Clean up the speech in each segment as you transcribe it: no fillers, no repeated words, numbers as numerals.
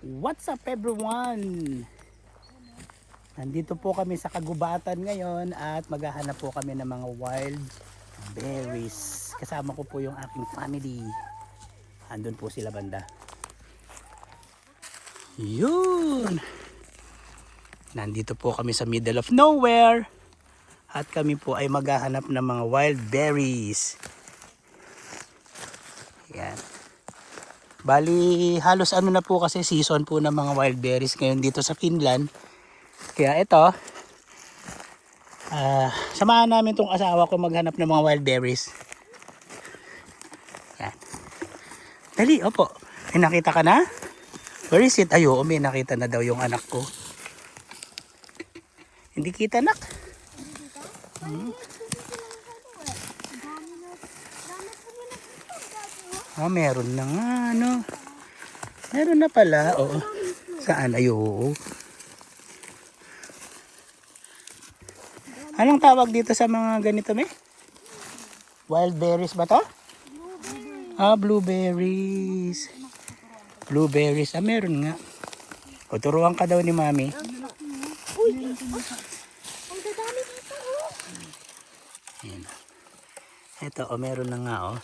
What's up everyone? Nandito po kami sa kagubatan ngayon at maghahanap po kami ng mga wild berries. Kasama ko po yung aking family. Andun po sila banda. Yun! Nandito po kami sa middle of nowhere. At kami po ay maghahanap ng mga wild berries. Yan. Bali, halos ano na po kasi season po ng mga wild berries ngayon dito sa Finland. Kaya ito, samahan namin tong asawa ko maghanap ng mga wild berries. Yan. Dali, opo. May nakita ka na? Where is it? Ayo, may nakita na daw yung anak ko. Hindi kita, anak. Meron na nga, ano. Meron na pala, oo. Saan? Ayo. Anong tawag dito sa mga ganito, me? Wild berries ba to? Blueberries. Blueberries. Meron nga. O, turuan ka daw ni mami. Uy! Ang dadami dito, oh! Ayan. Ito, meron na nga, oh.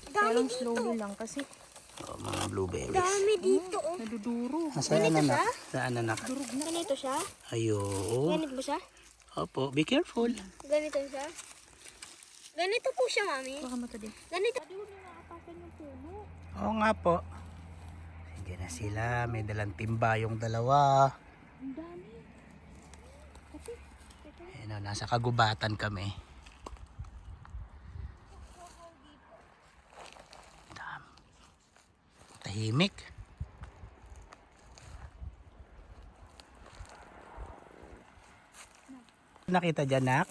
Dami dito. Slowly lang kasi. Mga blueberries. Dami dito, oh. Naduduro. Saan anak? Saan anak? Ganito siya? Ayo. Ganito ba siya? Opo, be careful. Ganito siya? Ganito po siya, mami. Baka matadi. Ganito. Oo nga po. Sige na sila. May dalang timba yung dalawa. Ang dami. Ayan, nasa kagubatan kami. Dami. Tahimik. Nakita dyan, nak?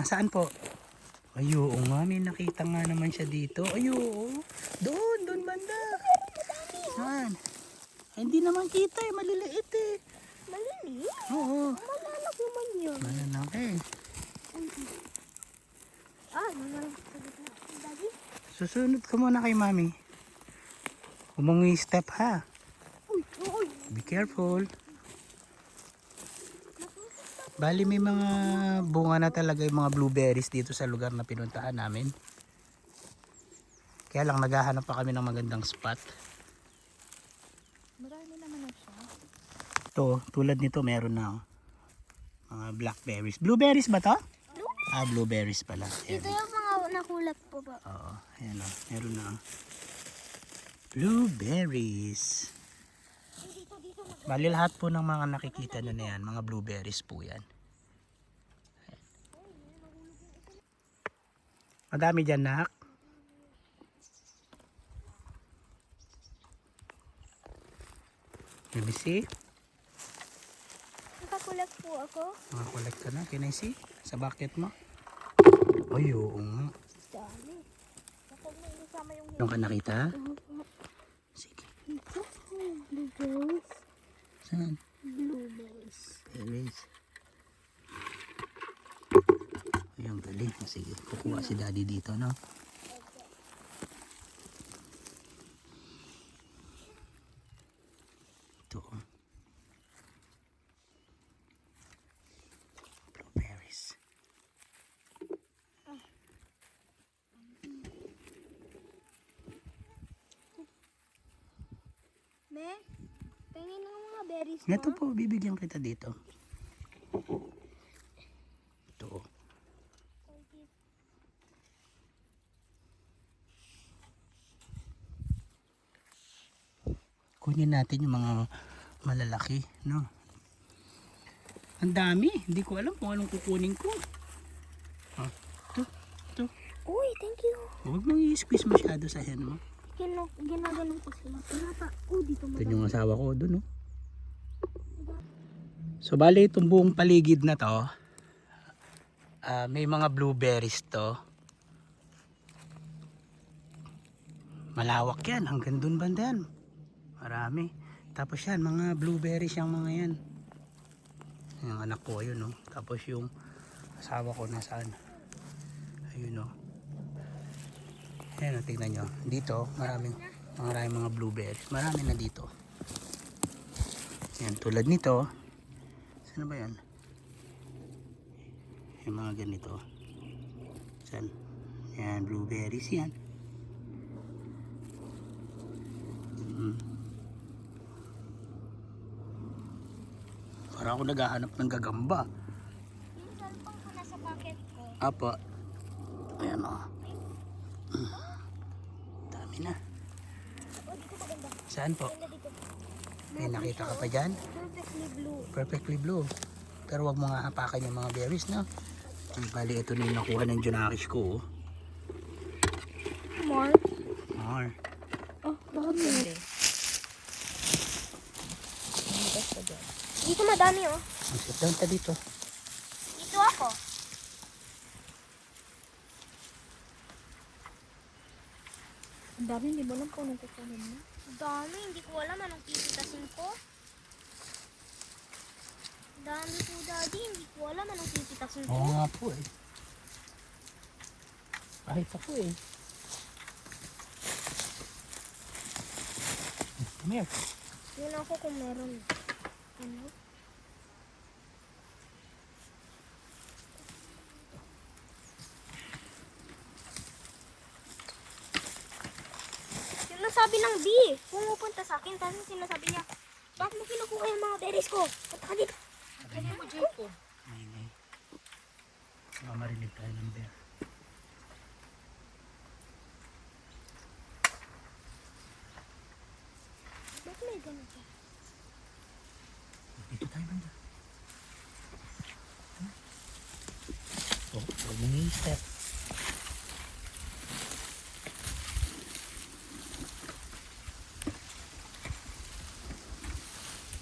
Saan po? Ayo, nga, may nakita nga naman siya dito. Ayo, doon banda. Saan? Ay, hindi naman kita eh, maliliit eh. Maliliit. Oo. Malalak naman yun. Malalaki. Malalak sa gitna. Daddy? Susunod ka muna kay mami. Umungi step ha. Uy! Be careful. Bali may mga bunga na talaga yung mga blueberries dito sa lugar na pinuntahan namin. Kaya lang naghahanap pa kami ng magandang spot. Marami naman na siya. Ito, tulad nito meron na mga blackberries. Blueberries ba to? Blueberries pala. Ayan. Ito yung mga nakulap po ba? Oo, ayan o. Meron na. Blueberries. Bali lahat po ng mga nakikita nyo na yan, mga blueberries po yan. Ayan. Madami dyan, nak. Let me see. Nakakulap po ako. Collect ka na. Can I see? Sa bucket mo. Ay, oo nga. Dami. Kapag may isama yung Yung ka nakita? Sige. ito. Blueberries. Saan? Blueberries. Berries. Ayun, galing. Sige, kukuha si daddy dito, no? Ito. Blueberries. Me, tingin ng mga berries mo. Ito po, bibigyan kita dito. Ito. Kunin natin yung mga malalaki, no? Ang dami, hindi ko alam kung anong kukunin ko. Ito. Uy, thank you. Huwag mong i-squeeze masyado sa hand mo. Ginaganon ko sila. Pinapa. Dito Ito yung asawa ko doon, no? So bali itong buong paligid na to, may mga blueberries to. Malawak yan, hanggang doon banda yan. Marami. Tapos yan, mga blueberries yung mga yan. Yung anak ko, ayun, no? Tapos yung asawa ko nasaan. Ayun, no? Ayan, tignan nyo. Dito, maraming mga blueberries. Marami na dito. Yan, tulad nito. Saan ba yan? Yung mga ganito. Saan? Yan, blueberries yan. Parang ako naghahanap ng gagamba. Yung cellphone ko nasa pocket ko. Apa. Ayan o. Dami na. Oh, dito maganda. Saan po? Maganda dito. May nakita ka pa dyan? Perfectly blue. Perfectly blue. Pero wag mo nga hapakan yung mga berries, no? Ay, bali, ito na yung nakuha ng Junakis ko. Oh. More. More. Oh, bakit hindi? Dito madami oh. Sit down ta dito. Dito ako. Ang dami, hindi mo alam kung anong kukunin mo. Ang dami, hindi ko alam anong pipitasin ko. Ang dami po daddy, hindi ko alam anong pipitasin ko. Oo nga po eh. Kahit ako eh. Come here. Yun ako kung meron. Ano? Yung nasabi ng B, pumupunta sa akin, tapos sinasabi niya, bakit mo kinukuha yung mga berries ko? Punta ka dito. Sabi mo, Jacob. Ay, ay. Baka marinig tayo ng bear. Bakit may ganun ka? Dito tayo banda. Oh, huwag mo nga i-step.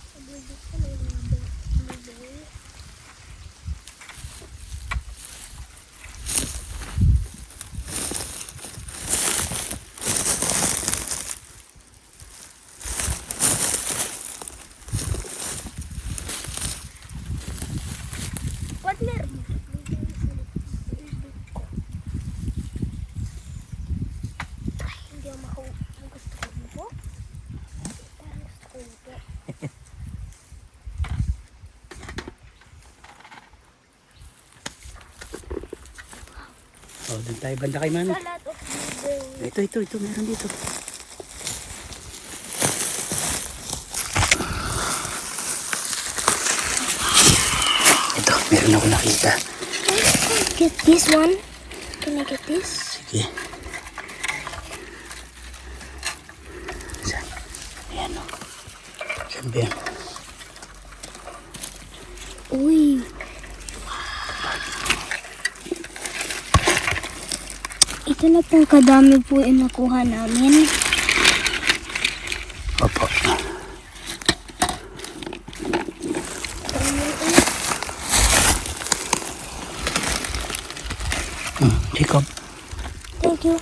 Sa bundok ko may mga blueberry. Partner! Ay, hindi ako makaw... Ang gusto ko mo po? Parang gusto ko mo po. Oh, dun tayo banda kay mami. A lot of blueberry. Ito, meron dito. Ito, meron ako nakita. Can I get this one? Can I get this? Sige. Saan? Ayan o. Saan ba yan? Uy! Ito na pong kadami po yung nakuha namin. Opo. Jacob. Thank you.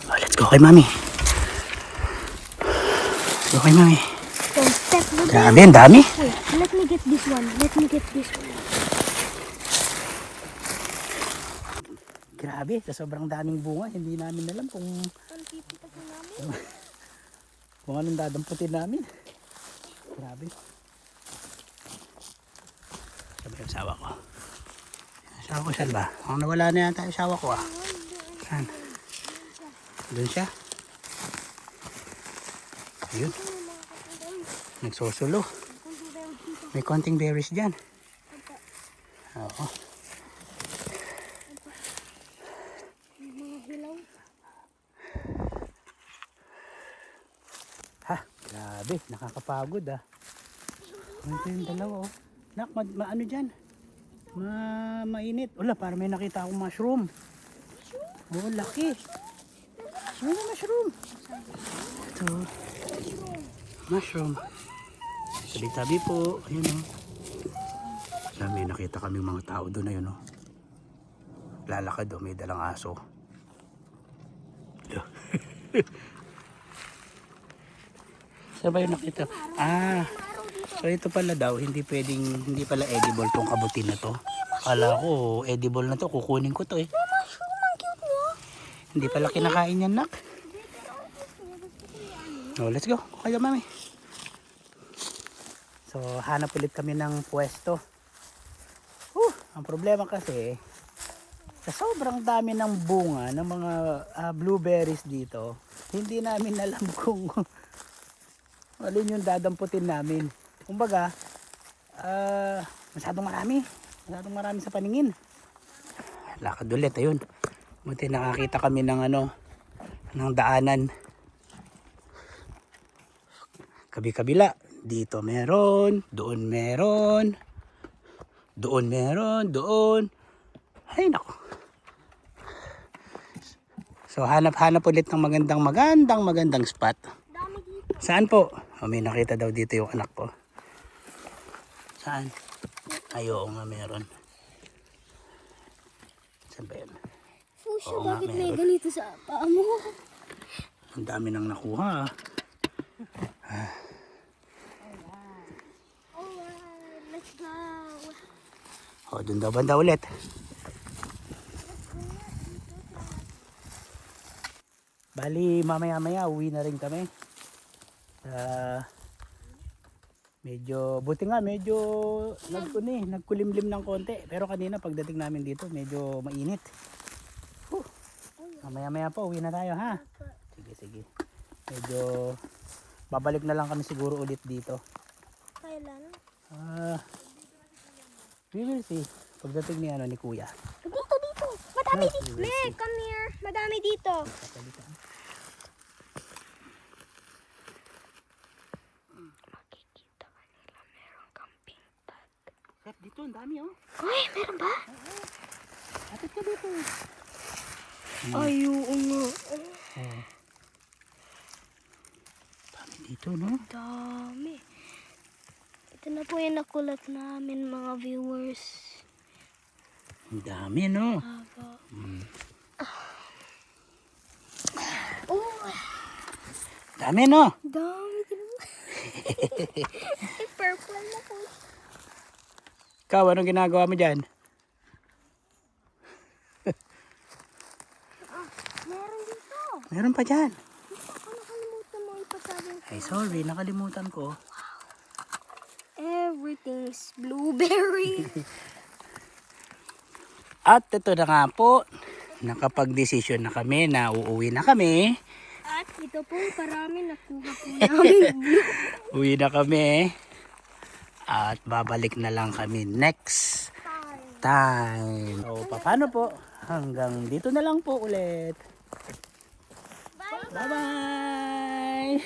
Oh, let's go kay mami. Let's go kay mami. So, step blueberry. Grabe, ang dami. Wait, let me get this one. Let me get this one. Grabe, sa sobrang daming bunga, hindi namin alam kung Ang pipita ko namin. anong dadamputin namin. Grabe. Sabi yung asawa ko. Asawa ko saan ba? Ang nawala na yata yung asawa ko ah. Saan? Doon siya. Ayun. Nagsusulo. May konting berries dyan. Oo. Mga hilaw. Ha, grabe, nakakapagod ah. Ito yung dalawa oh. Nak, ano dyan? Mainit. Wala, parang may nakita akong mushroom. Oh, laki. Ano na mushroom? Ito. Mushroom. Tabi-tabi po. Ayun oh. Wala, may nakita kaming mga tao doon na yun oh. Lalakad oh, may dalang aso. Saan ba yung nakita? Ah, so ito pala daw, hindi pala edible tong kabutin na to. Akala ko, edible na to, kukunin ko to eh. Hindi pala kinakain yan, nak. Oh, let's go. Kaya mami. So hanap ulit kami ng pwesto. Ang problema kasi, sa sobrang dami ng bunga ng mga blueberries dito, hindi namin alam kung alin yung dadamputin namin. Kumbaga, masyadong marami sa paningin. Lakad ulit, ayun. Buti nakakita kami ng ng daanan. Kabi-kabila. Dito meron, doon meron, doon. Ay nako. So hanap ulit ng magandang spot. Dami dito. Saan po? May nakita daw dito yung anak ko. Saan? Ay, oo nga meron. Saan ba yan? Susyo, Oo nga, bakit may meron. ganito sa paa mo? Ang dami nang nakuha. Alright, let's go. O, dun daw banda ulit. Bali, mamaya uwi na rin kami. Buti nga, medyo nagkulimlim ng konti. Pero kanina pagdating namin dito, medyo mainit. Mamaya pa, uwi na tayo ha. Sige. Medyo babalik na lang kami siguro ulit dito. Kailan? We will see. Pagdating ni Kuya. Dito. Madami Yes, dito. we will Me, see. come here. Madami dito. Makikita ka nila merong camping bag. Sep, dito, ang dami oh. Uy, meron ba? Atid ka dito. Ay, oo nga. Oh. Dami dito, no? Dami. Ito na po yung nakulat namin, mga viewers. Ang dami, no? Haba. Mm. Oh, Dami, no? dami din. Purple na po. Ikaw, anong ginagawa mo dyan? Meron dito. Meron pa dyan. Ako nakalimutan mo ipasabi. Ay, sorry, nakalimutan ko. Everything's blueberry. At ito na nga po, nakapag-desisyon na kami na uuwi na kami. At ito po, karami nakuha po namin. Uwi na kami. At babalik na lang kami next time. So, paano po? Hanggang dito na lang po ulit. Bye. Bye-bye!